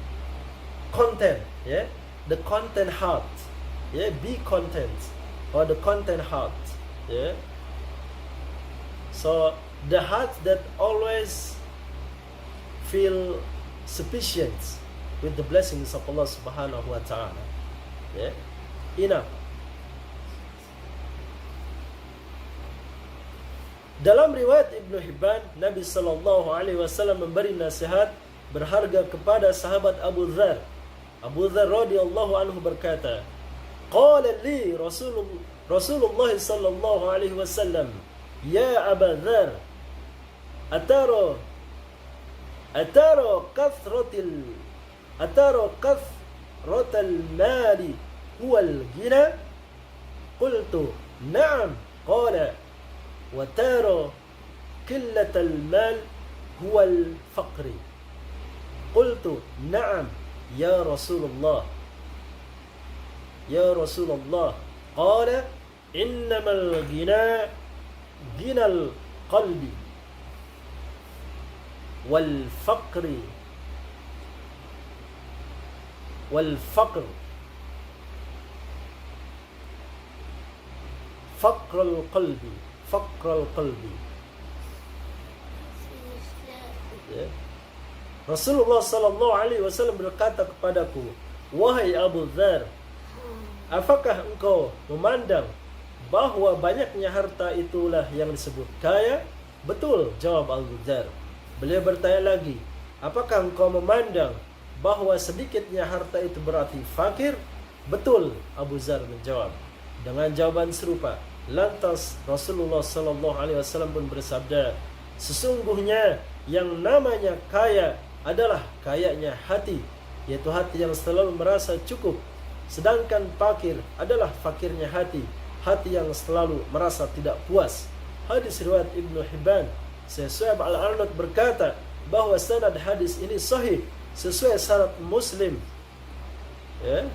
A: content? Yeah, the content heart. Yeah, be content, or the content heart. Yeah. So the heart that always feel sufficient with the blessings of Allah subhanahu wa ta'ala. Yeah. Enough. Dalam riwayat Ibnu Hibban, Nabi sallallahu alaihi wasallam memberi nasihat berharga kepada sahabat Abu Dzar. Abu Dzar radhiyallahu anhu berkata, "Qala li Rasulullah sallallahu alaihi wasallam, ya Abu Dzar, atara kathratal mali huwa al-ghina?" Qultu, "Na'am." Qala, "Wa tara qillatal mal huwa al-faqr." Qultu, "Na'am ya Rasulullah." Ya Rasulullah. Qala, "Innamal ghina ghinal qalbi wal faqr faqrul qalbi." Yeah. Rasulullah sallallahu alaihi wasallam berkata kepadaku, "Wahai Abu Dzar, apakah engkau memandang bahwa banyaknya harta itulah yang disebut kaya?" "Betul," jawab Abu Dzar. Beliau bertanya lagi, "Apakah engkau memandang bahwa sedikitnya harta itu berarti fakir?" "Betul," Abu Dzar menjawab. Dengan jawaban serupa, lantas Rasulullah sallallahu alaihi wasallam pun bersabda, "Sesungguhnya yang namanya kaya adalah kayanya hati, yaitu hati yang selalu merasa cukup. Sedangkan fakir adalah fakirnya hati, hati yang selalu merasa tidak puas." Hadis riwayat Ibnu Hibban. Syekh Al-Arnaud berkata bahwa sanad hadis ini sahih sesuai syarat Muslim. Ya,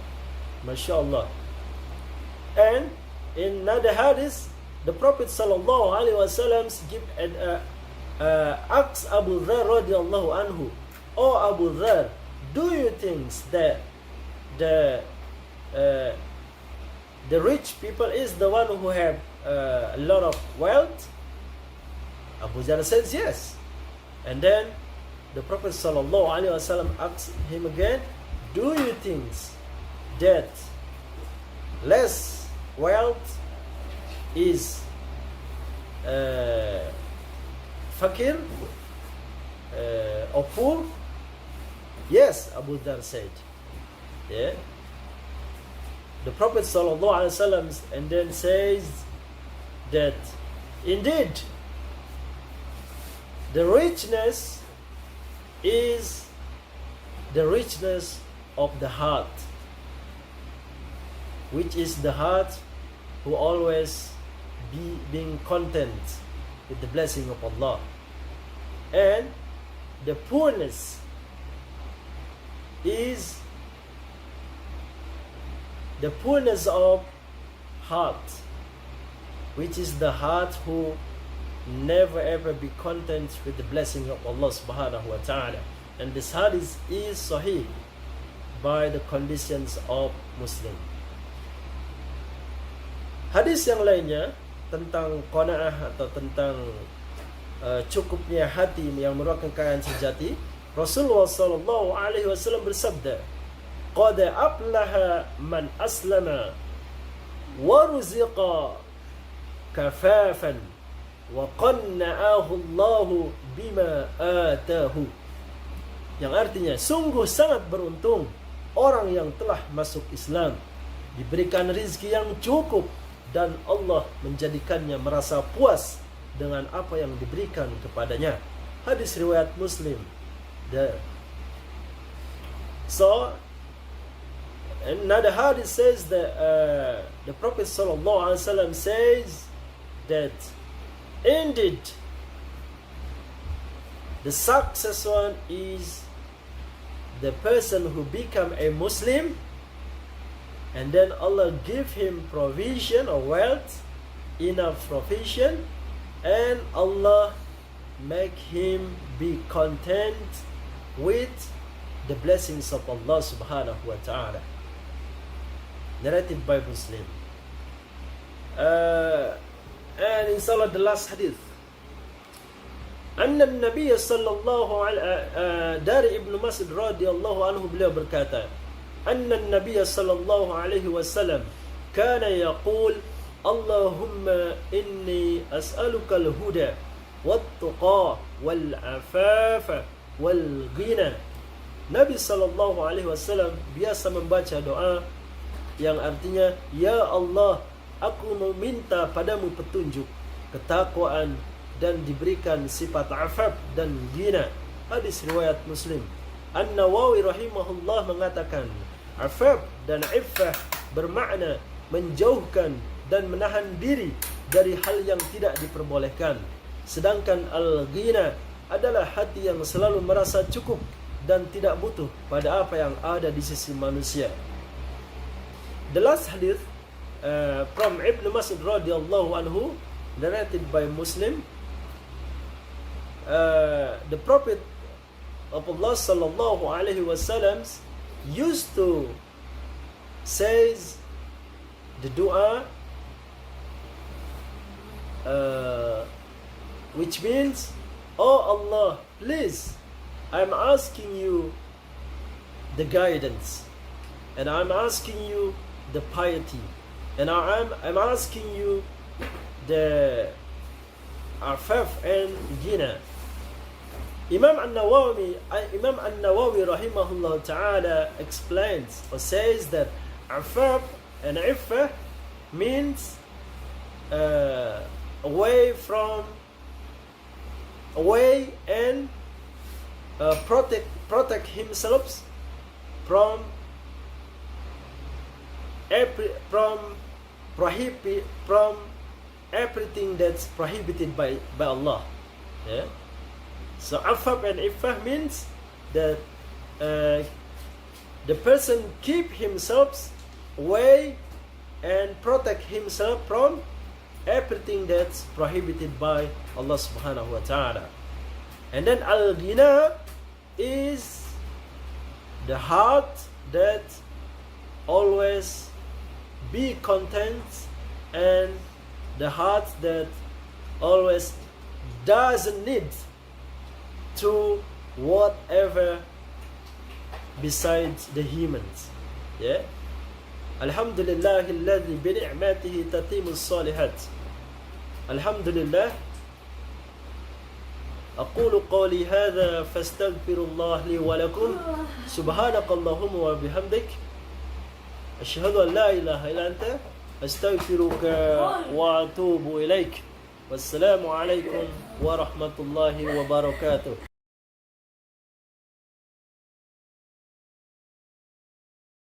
A: Masya Allah. And in another hadis, the Prophet sallallahu alaihi wasallam give asks Abu Dzar radhiyallahu anhu, "Oh Abu Dzar, do you think that the rich people is the one who have a lot of wealth?" Abu Dzar says yes. And then the Prophet sallallahu alaihi wasallam asks him again, "Do you think that less wealth is fakir or poor?" "Yes," Abu Dzar said. Yeah. The Prophet sallallahu alaihi wasallam and then says that indeed the richness is the richness of the heart, which is the heart who always being content with the blessing of Allah. And the poorness is the poorness of heart, which is the heart who never ever be content with the blessing of Allah subhanahu wa ta'ala. And this hadith is sahih by the conditions of Muslim. Hadis yang lainnya tentang qanaah atau tentang cukupnya hati yang merupakan kekayaan sejati, Rasulullah sallallahu alaihi wasallam bersabda, "Qad aflaha man aslama wa ruziqa kafafan wa qanna'ahu Allahu bima atahu." Yang artinya, sungguh sangat beruntung orang yang telah masuk Islam, diberikan rizki yang cukup, dan Allah menjadikannya merasa puas dengan apa yang diberikan kepadanya. Hadis riwayat Muslim. So another hadith says that the Prophet sallallahu alaihi wasallam says that indeed the success one is the person who become a Muslim and then Allah give him provision or wealth, enough provision, and Allah make him be content with the blessings of Allah subhanahu wa ta'ala. Narrated by Muslim. And inshallah the last hadith. Anna Nabi sallallahu alaihi dari Ibnu Mas'ud radhiyallahu anhu, beliau berkata, Anna Nabi sallallahu alaihi wasallam kana yaqul, Allahumma inni as'aluka al-huda wat-tuqa wal-afafa wal-ghina. Nabi sallallahu alaihi wasallam biasa membaca doa yang artinya, ya Allah, aku meminta padamu petunjuk, ketakwaan, dan diberikan sifat afaf dan ghina. Hadis riwayat Muslim. An-Nawawi rahimahullah mengatakan, afaf dan iffah bermakna menjauhkan dan menahan diri dari hal yang tidak diperbolehkan. Sedangkan al-ghina adalah hati yang selalu merasa cukup dan tidak butuh pada apa yang ada di sisi manusia. The last hadith from Ibn Mas'ud radhiyallahu anhu, narrated by Muslim. The Prophet of Allah sallallahu alaihi wasallam used to says the dua, which means, oh Allah, please I'm asking you the guidance, and I'm asking you the piety, and I'm asking you the afaf and ghina. Imam An-Nawawi rahimahullah ta'ala explains or says that afaf and iffah means away and protect himself from everything that's prohibited by Allah. Yeah. So afaf and iffah means that the person keep himself away and protect himself from everything that's prohibited by Allah subhanahu wa ta'ala. And then al-ghina is the heart that always be content, and the heart that always doesn't need to whatever besides the humans. Yeah. Alhamdulillah alladhi bi ni'matihi tatimu as-salihat. Alhamdulillah. أقول قولي هذا فاستغفر الله لي ولكم سبحانك اللهم وبحمدك أشهد أن لا إله إلا أنت أستغفرك وأتوب إليك والسلام عليكم ورحمة الله وبركاته.